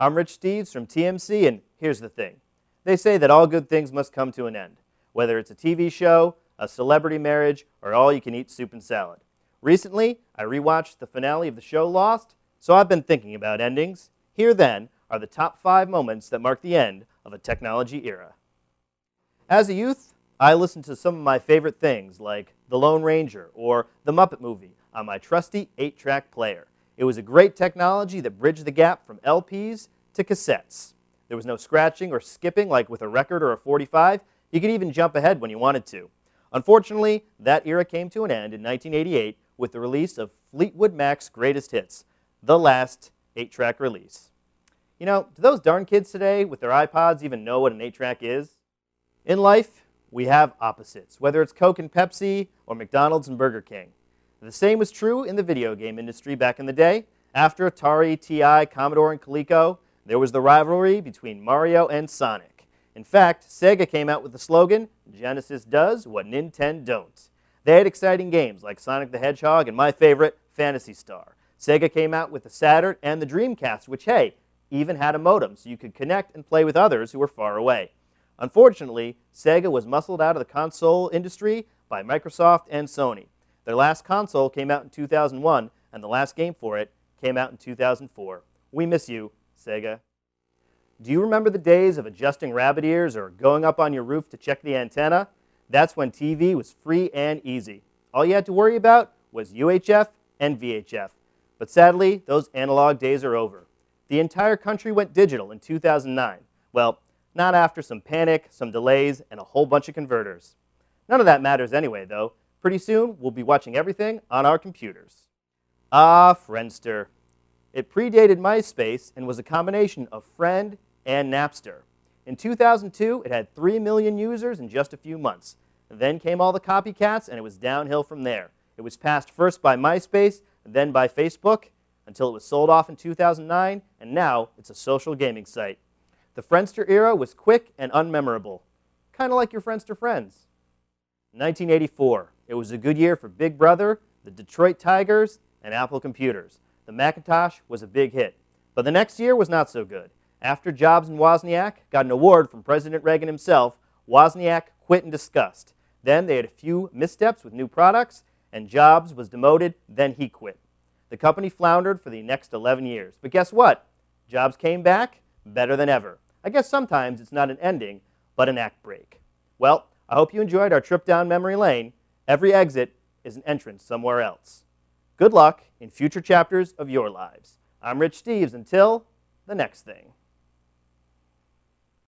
I'm Rich Steeves from TMC, and here's the thing. They say that all good things must come to an end, whether it's a TV show, a celebrity marriage, or all-you-can-eat soup and salad. Recently, I rewatched the finale of the show Lost, so I've been thinking about endings. Here, then, are the top 5 moments that mark the end of a technology era. As a youth, I listened to some of my favorite things, like The Lone Ranger or The Muppet Movie, on my trusty 8-track player. It was a great technology that bridged the gap from LPs to cassettes. There was no scratching or skipping like with a record or a 45. You could even jump ahead when you wanted to. Unfortunately, that era came to an end in 1988 with the release of Fleetwood Mac's greatest hits, the last 8-track release. You know, do those darn kids today with their iPods even know what an 8-track is? In life, we have opposites, whether it's Coke and Pepsi or McDonald's and Burger King. The same was true in the video game industry back in the day. After Atari, TI, Commodore, and Coleco, there was the rivalry between Mario and Sonic. In fact, Sega came out with the slogan, "Genesis does what Nintendo don't." They had exciting games like Sonic the Hedgehog and my favorite, Phantasy Star. Sega came out with the Saturn and the Dreamcast, which, hey, even had a modem so you could connect and play with others who were far away. Unfortunately, Sega was muscled out of the console industry by Microsoft and Sony. Their last console came out in 2001, and the last game for it came out in 2004. We miss you, Sega. Do you remember the days of adjusting rabbit ears or going up on your roof to check the antenna? That's when TV was free and easy. All you had to worry about was UHF and VHF. But sadly, those analog days are over. The entire country went digital in 2009. Well, not after some panic, some delays, and a whole bunch of converters. None of that matters anyway, though. Pretty soon, we'll be watching everything on our computers. Ah, Friendster. It predated MySpace and was a combination of Friend and Napster. In 2002, it had 3 million users in just a few months. Then came all the copycats, and it was downhill from there. It was passed first by MySpace, then by Facebook, until it was sold off in 2009, and now it's a social gaming site. The Friendster era was quick and unmemorable, kind of like your Friendster friends. 1984. It was a good year for Big Brother, the Detroit Tigers, and Apple computers. The Macintosh was a big hit. But the next year was not so good. After Jobs and Wozniak got an award from President Reagan himself, Wozniak quit in disgust. Then they had a few missteps with new products, and Jobs was demoted, then he quit. The company floundered for the next 11 years. But guess what? Jobs came back better than ever. I guess sometimes it's not an ending, but an act break. Well, I hope you enjoyed our trip down memory lane. Every exit is an entrance somewhere else. Good luck in future chapters of your lives. I'm Rich Steeves. Until the next thing.